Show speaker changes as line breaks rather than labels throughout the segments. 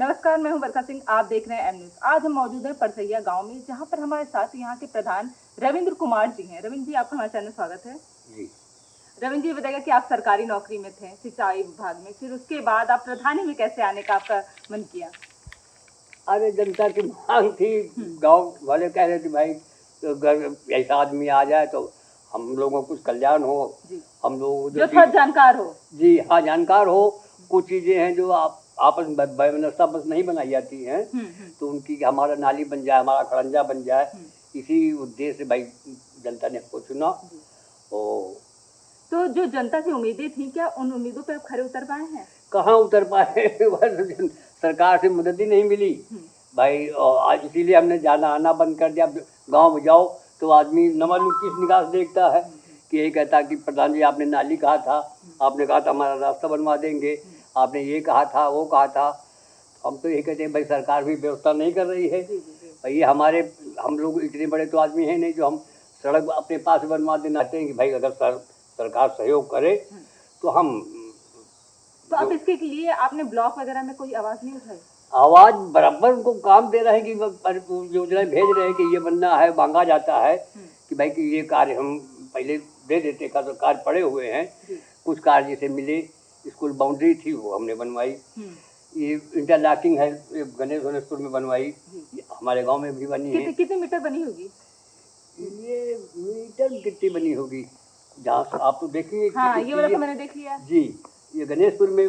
नमस्कार, मैं हूं बरखा सिंह। आप देख रहे हैं एम न्यूज। आज हम मौजूद हैं परसैया गांव में, जहां पर हमारे साथ यहाँ के प्रधान रविंद्र कुमार जी हैं। रविंद्र जी, आपका हमारे चैनल में स्वागत है।
जी।
रविंद्र जी बताइएगा कि आप सरकारी नौकरी में थे, सिंचाई विभाग में, फिर उसके बाद आप प्रधानी में कैसे आने का आपका मन किया?
अरे जनता की मांग थी, गांव वाले कह रहे थे भाई तो अगर ऐसा आदमी आ जाए तो हम लोगों को कुछ कल्याण हो। हम लोग
जो थोड़ा जानकार हो।
जी हाँ, जानकार हो। कुछ चीजें हैं जो आप आपस में व्यवस्था बस नहीं बनाई जाती हैं, तो उनकी हमारा नाली बन जाए, हमारा खड़ंजा बन जाए, इसी उद्देश्य से भाई जनता ने हमको चुना।
तो जो जनता की उम्मीदें थी, क्या उन उम्मीदों पे आप खरे उतर पाए हैं?
कहाँ उतर पाए सरकार से मदद ही नहीं मिली भाई। आज इसीलिए हमने जाना आना बंद कर दिया। गांव में जाओ तो आदमी नमन किस निगाह से देखता है कि ये कहता कि प्रधान जी आपने नाली कहा था, आपने कहा था हमारा रास्ता बनवा देंगे, आपने ये कहा था वो कहा था। हम तो ये कहते हैं भाई सरकार भी व्यवस्था नहीं कर रही है भाई। ये हम लोग इतने बड़े तो आदमी हैं नहीं जो हम सड़क अपने पास बनवा देना चाहते हैं कि भाई अगर सरकार सहयोग करे तो हम।
तो अब इसके लिए आपने ब्लॉक वगैरह में कोई आवाज नहीं उठाई?
आवाज बराबर उनको काम दे रहे हैं कि योजनाएं भेज रहे हैं कि ये बनना है, मांगा जाता है कि भाई कि ये कार्य हम पहले दे देते का, तो कार्य पड़े हुए हैं। कुछ कार्य जैसे मिले, स्कूल बाउंड्री थी वो हमने बनवाई, ये इंटरलॉकिंग है गणेशपुर में बनवाई, हमारे गांव में भी बनी है।
कितने मीटर बनी होगी
ये? मीटर कितनी बनी होगी जहाँ आप तो देखेंगे।
हाँ, ये वाला तो मैंने देख लिया
जी। ये गणेशपुर में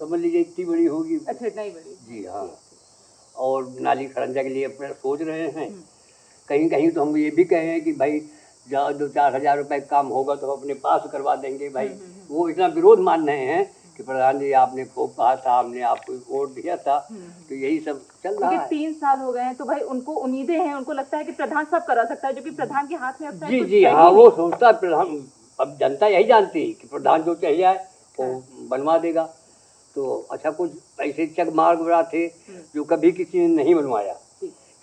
समझ लीजिए इतनी बड़ी होगी।
अच्छा, इतना ही बड़ी।
जी हाँ। और नाली खड़ंजा के लिए अपना सोच रहे हैं। कहीं कहीं तो हम ये भी कहे हैं कि भाई 2-4 हज़ार रुपए काम होगा तो अपने पास करवा देंगे भाई। वो इतना विरोध मान रहे हैं कि प्रधान जी आपने खूब कहा था, हमने आपको वोट दिया था, तो यही सब चल रहा है।
3 साल हो गए हैं तो भाई उनको उम्मीदें हैं, उनको लगता है कि प्रधान सब करा सकता है, जो कि प्रधान के हाथ में अब
जी जी हाँ, वो सोचता है प्रधान। अब जनता यही जानती है कि प्रधान जो चाहिए वो बनवा देगा। तो अच्छा, कुछ ऐसे चक मार्ग बड़ा थे जो कभी किसी ने नहीं बनवाया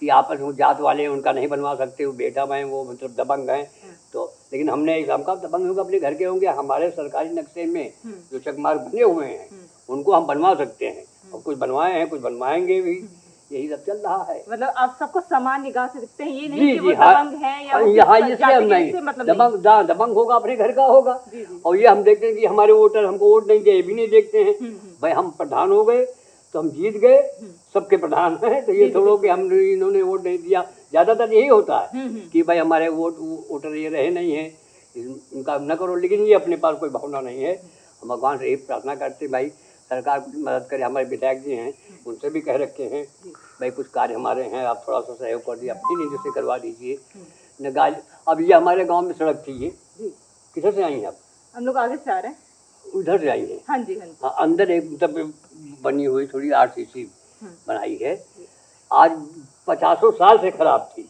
कि आपस में जात वाले उनका नहीं बनवा सकते, वो बेटा में वो मतलब दबंग हैं। तो लेकिन हमने हमका दबंग होगा अपने घर के होंगे, हमारे सरकारी नक्शे में जो चक मार्ग बने हुए हैं उनको हम बनवा सकते हैं, और कुछ बनवाए हैं, कुछ बनवाएंगे भी। यही सब चल रहा है।
मतलब आप सबको समान निगाह से देखते हैं, ये नहीं
जी,
कि वो
हाँ,
दबंग है या
यहाँ इससे हम नहीं, दबंग होगा अपने घर का होगा। और ये हम देखते हैं कि हमारे वोटर हमको वोट नहीं दे, भी नहीं देखते हैं भाई। हम प्रधान हो गए तो हम जीत गए, सबके प्रधान हैं, तो ये थोड़ो कि हम इन्होंने वोट नहीं दिया। ज्यादातर यही होता है कि भाई हमारे वोटर ये रहे नहीं है, इनका न करो। लेकिन ये अपने पास कोई भावना नहीं है। हम भगवान से यही प्रार्थना करते भाई सरकार कुछ मदद करे। हमारे विधायक जी हैं, उनसे भी कह रखे हैं भाई कुछ कार्य हमारे हैं, आप थोड़ा सा सहयोग कर दिए, अपनी नीति से करवा दीजिए न गाज। अब ये हमारे गांव में सड़क थी, ये किधर से आई हैं आप?
हम लोग आगे से आ रहे हैं,
उधर से आई है।
हाँ जी, हाँ जी।
हाँ, अंदर एक मतलब बनी हुई थोड़ी आरसीसी बनाई है, आज 50 साल से खराब थी।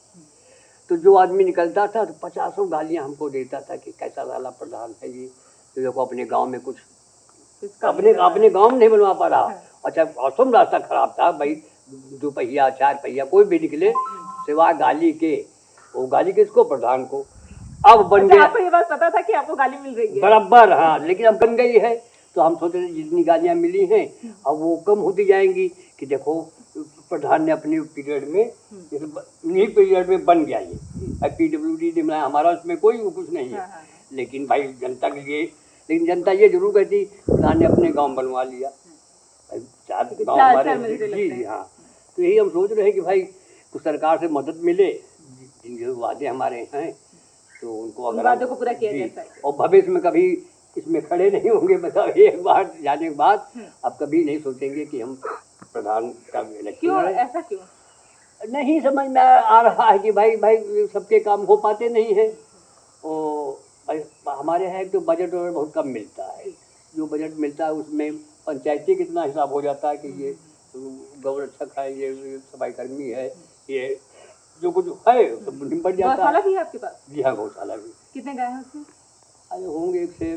तो जो आदमी निकलता था तो 50 गालियां हमको देता था कि कैसा वाला प्रधान है ये, तो देखो अपने गांव में कुछ अपने गांव में नहीं बनवा पा रहा। अच्छा, औसम रास्ता खराब था भाई, 2 पहिया 4 पहिया कोई भी निकले सिवाय गाली के। वो गाली किसको? प्रधान को। अब बन गया।
आपको ये बात पता था कि आपको गाली मिल रही है?
बराबर, हाँ, लेकिन अब बन गई है तो हम सोच रहे जितनी गालियां मिली हैं अब वो कम होती जाएंगी कि देखो प्रधान ने अपने पीरियड में, इन्हीं पीरियड में बन गया ये। PWD ने हमारा उसमें कोई कुछ नहीं है। लेकिन भाई जनता के लिए, लेकिन जनता ये जरूर कहती प्रधान ने अपने गांव बनवा लिया, 4 गांव हमारे। जी हाँ, तो यही हम सोच रहे हैं कि भाई कुछ सरकार से मदद मिले, जिन वादे हमारे हैं तो उनको अगर
वादों को पूरा किया जाए।
और भविष्य में कभी इसमें खड़े नहीं होंगे, मतलब एक बार जाने के बाद अब कभी नहीं सोचेंगे कि हम प्रधान का इलेक्शन।
क्यों ऐसा? क्यों
नहीं समझ में आ रहा है कि भाई सबके काम हो पाते नहीं है। और हमारे यहाँ तो बजट बहुत कम मिलता है, जो बजट मिलता है उसमें पंचायती कितना हिसाब हो जाता है कि ये गौरक्षक है, ये सफाई कर्मी है, ये जो कुछ है सब निपट जाता है।
गौशाला भी है आपके पास?
जी हाँ, गौशाला भी।
कितने गाय हैं उसमें?
अरे होंगे एक से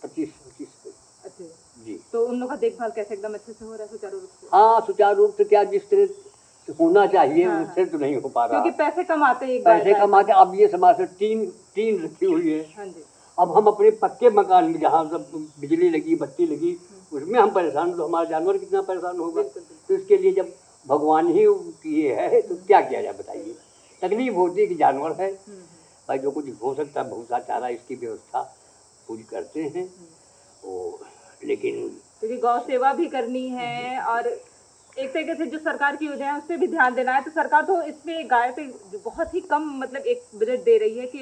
25-25।
अच्छा
जी।
तो उन लोगों का देखभाल कैसे एकदम अच्छे से हो रहा है, सुचारू रूप से?
हाँ, सुचारू रूप से क्या, जिस तरह होना चाहिए उससे तो नहीं हो पा रहा,
क्योंकि पैसे कम आते हैं।
पैसे कमाते। अब ये समाज से तीन रखी हुई है।
हाँ जी।
अब हम अपने पक्के मकान में जहाँ सब बिजली लगी, बत्ती लगी, उसमें हम परेशान, तो हमारा जानवर कितना परेशान होगा। तो इसके लिए जब भगवान ही किए है तो क्या किया जाए बताइए। तकलीफ होती है कि जानवर है भाई, जो कुछ हो सकता है भूसा चारा इसकी व्यवस्था पूरी करते हैं। लेकिन
क्योंकि गौ सेवा भी करनी है और एक तरीके से जो सरकार की योजना है उस पर भी ध्यान देना है, तो सरकार तो इसमें गाय पे बहुत ही कम मतलब एक बजट दे रही है कि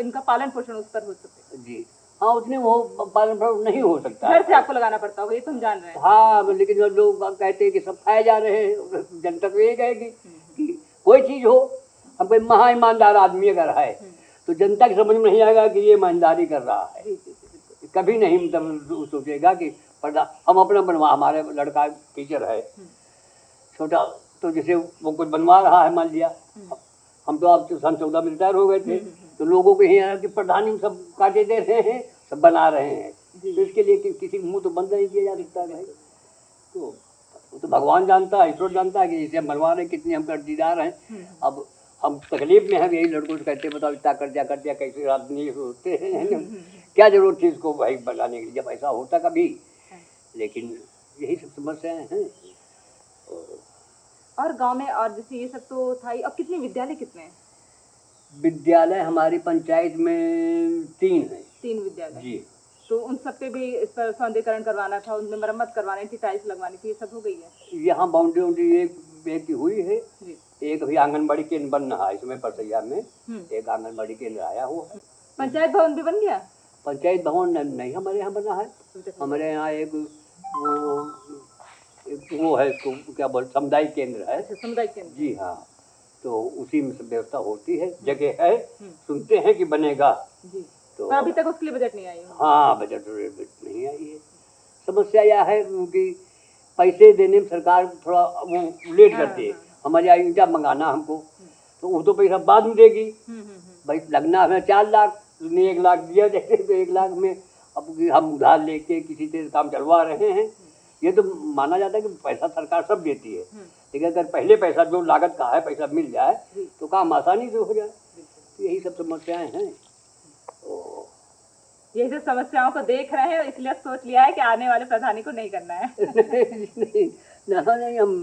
इनका पालन पोषण उस पर हो सके।
जी हाँ, उतने वो पालन पोषण नहीं हो सकता,
घर से आपको लगाना पड़ता होगा, ये तो हम जान रहे हैं।
हाँ, लेकिन जो लोग कहते हैं कि सब खाए जा रहे हैं, जनता तो ये कहेगी कि कोई चीज हो, हम कोई महा ईमानदार आदमी अगर है तो जनता की समझ में नहीं आएगा कि ये ईमानदारी कर रहा है, कभी नहीं मतलब सोचेगा कि हम अपना बनवा, हमारे लड़का टीचर है छोटा, तो जैसे वो कुछ बनवा रहा है, मान लिया हम तो अब सन 14 में रिटायर हो गए थे, तो लोगों को यही कि प्रधानी सब काटे दे रहे हैं, सब बना रहे हैं, तो इसके लिए किसी मुंह तो बंद नहीं किया जा सकता भाई। तो भगवान जानता है, ईश्वर जानता है कि जैसे हम बनवा रहे हैं, कितने हम कर्जदार हैं। अब हम तकलीफ में हैं, यही लड़कों से कहते बताओ इतना कर दिया कैसे आदमी सोचते हैं, क्या जरूरत थी इसको भाई बनाने के लिए, जब ऐसा होता कभी। लेकिन यही सब समस्याएं हैं।
और गांव में और जैसे ये सब तो था ही, अब कितने विद्यालय कितने हैं?
विद्यालय हमारी पंचायत में 3 हैं।
3 विद्यालय जी। तो उन सब पे भी इस पर सौंदर्यीकरण करवाना था, उनमें मरम्मत करवानी थी, टाइल्स लगवानी थी, ये सब हो गई है?
यहाँ बाउंड्री एक की हुई है, एक भी आंगनबाड़ी केंद्र बन रहा है इसमें परसैया में, एक आंगनबाड़ी केंद्र आया हुआ है।
पंचायत भवन भी बन गया?
पंचायत भवन नहीं हमारे यहाँ बना है, हमारे यहाँ एक वो है, इसको क्या बोलते, सामुदायिक केंद्र है।
सामुदायिक केंद्र
जी हाँ, तो उसी में सब व्यवस्था होती है, जगह है, सुनते हैं कि बनेगा
जी। तो अभी तक उसके लिए बजट नहीं आई?
हाँ, बजट नहीं आई है। समस्या यह है कि पैसे देने में सरकार थोड़ा वो लेट करती है। हमारे यहाँ ईंटा मंगाना हमको, तो वो तो पैसा बाद में देगी भाई, लगना हमें 4 लाख, उसने 1 लाख दिया, जैसे तो 1 लाख में अब हम उधार लेके किसी से काम चलवा रहे हैं। ये तो माना जाता है कि पैसा सरकार सब देती है, लेकिन अगर पहले पैसा जो लागत का है पैसा मिल जाए तो काम आसानी से हो जाए। तो यही सब समस्याएं हैं।
यही सब समस्याओं को देख रहे हैं, इसलिए सोच लिया है कि आने वाले प्रधानी को नहीं करना है। नहीं, हम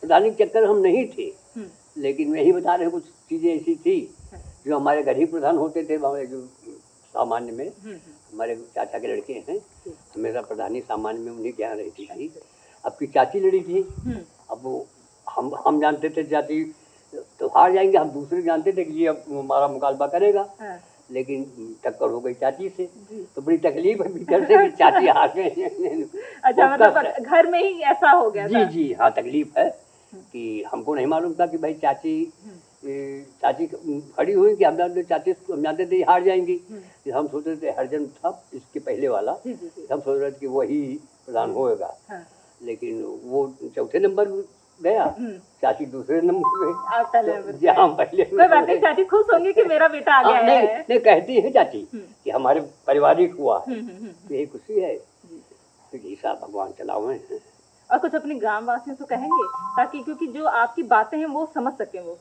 प्रधानी के चक्कर हम नहीं थे, लेकिन यही बता रहे कुछ चीजें ऐसी थी जो हमारे घर ही प्रधान होते थे, हमारे जो सामान्य में हमारे चाचा के लड़के हैं, हमेशा प्रधानी सामान्य में उन्हीं के यहाँ रहती थी। अब की चाची लड़ी थी, अब वो हम जानते थे चाची तो हार जाएंगे, हम दूसरे जानते थे कि ये अब हमारा मुकाबला करेगा, लेकिन टक्कर हो गई चाची से, तो बड़ी तकलीफ है भीतर से कि चाची हार गए।
अच्छा, मतलब घर में ही ऐसा हो गया?
जी जी हाँ, तकलीफ है कि हमको नहीं मालूम था कि भाई चाची खड़ी हुई कि हम जानते थे हार जाएंगी, हम सोचते थे हरजन था इसके पहले वाला, हम सोच रहे थे कि वही प्रधान होएगा, लेकिन वो चौथे नंबर गया, चाची दूसरे नंबर पे, जहाँ पहले।
कोई बात नहीं, चाची खुश होंगी कि मेरा बेटा आ गया है।
नहीं, कहती है चाची कि हमारे पारिवारिक हुआ है, यही खुशी है, तो जैसा भगवान चलावे हैं।
और कुछ अपने ग्राम वासियों से कहेंगे, ताकि क्योंकि जो आपकी बातें हैं वो समझ सके। वो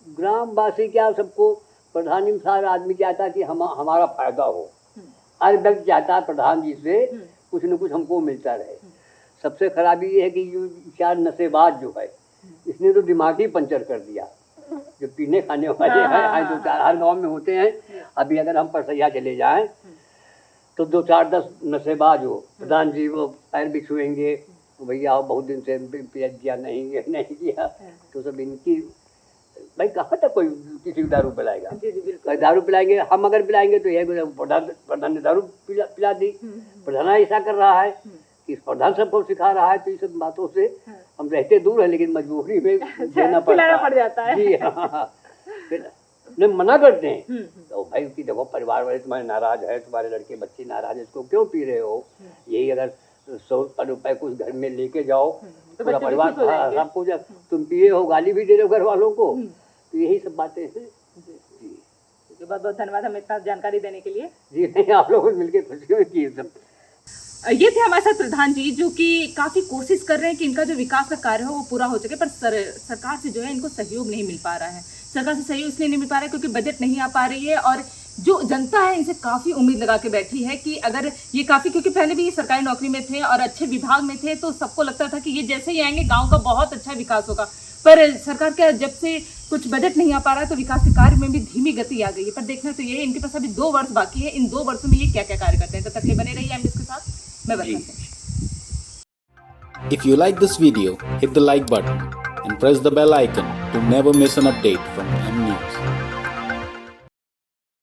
ग्रामवासी क्या, सबको प्रधान सारा आदमी चाहता कि हमारा फायदा हो, हर व्यक्ति चाहता है प्रधान जी से कुछ न कुछ हमको मिलता रहे। सबसे खराबी ये है कि जो 4 नशेबाज जो है, इसने तो दिमाग ही पंचर कर दिया, जो पीने खाने वाले हैं 2-4 हर गांव में होते हैं। अभी अगर हम परसैया चले जाएं तो 2-4-10 नशेबाज हो, प्रधान जी वो पैर भी छुएंगे, भैया बहुत दिन से दिया नहीं किया, तो सब इनकी भाई कहाँ तक कोई किसी को दारू पिलाएगा? दारू पिलाएंगे, हम अगर पिलाएंगे तो यह प्रधान ने दारू पिला दी, प्रधान ऐसा कर रहा है, इस प्रधान सबको सिखा रहा है, तो इस सब बातों से हम रहते दूर है, लेकिन मजबूरी में देना
पड़ जाता है। जी
हाँ, फिर मना करते हैं तो भाई कि देखो परिवार वाले तुम्हारे नाराज है, तुम्हारे लड़के बच्चे नाराज है, इसको क्यों पी रहे हो? यही अगर 100 रुपए कुछ घर में लेके जाओ तो पूरा परिवार सब कुछ, तुम पिए हो, गाली भी दे रहे हो घर वालों को, तो यही सब बातें हैं। जी,
बहुत बहुत धन्यवाद हमें इतना जानकारी देने के लिए।
जी नहीं, आप लोगों को मिलकर खुशी हुई की सब।
ये थे हमारे साथ प्रधान जी, जो कि काफी कोशिश कर रहे हैं कि इनका जो विकास का कार्य हो वो पूरा हो सके, पर सरकार से जो है इनको सहयोग नहीं मिल पा रहा है। सरकार से सहयोग इसलिए नहीं मिल पा रहा है क्योंकि बजट नहीं आ पा रही है, और जो जनता है इनसे काफी उम्मीद लगा के बैठी है कि अगर ये काफी, क्योंकि पहले भी ये सरकारी नौकरी में थे और अच्छे विभाग में थे, तो सबको लगता था कि ये जैसे ही आएंगे गांव का बहुत अच्छा विकास होगा। पर सरकार का जब से कुछ बजट नहीं आ पा रहा है तो विकास के कार्य में भी धीमी गति आ गई है। पर देखना तो ये है, इनके पास अभी 2 वर्ष बाकी है, इन 2 वर्षों में ये क्या क्या कार्य करते हैं। तब तक ये बने रहिए एमबीएस के साथ। मैं बता
If you like this video, hit the like button and press the bell icon to never miss an update from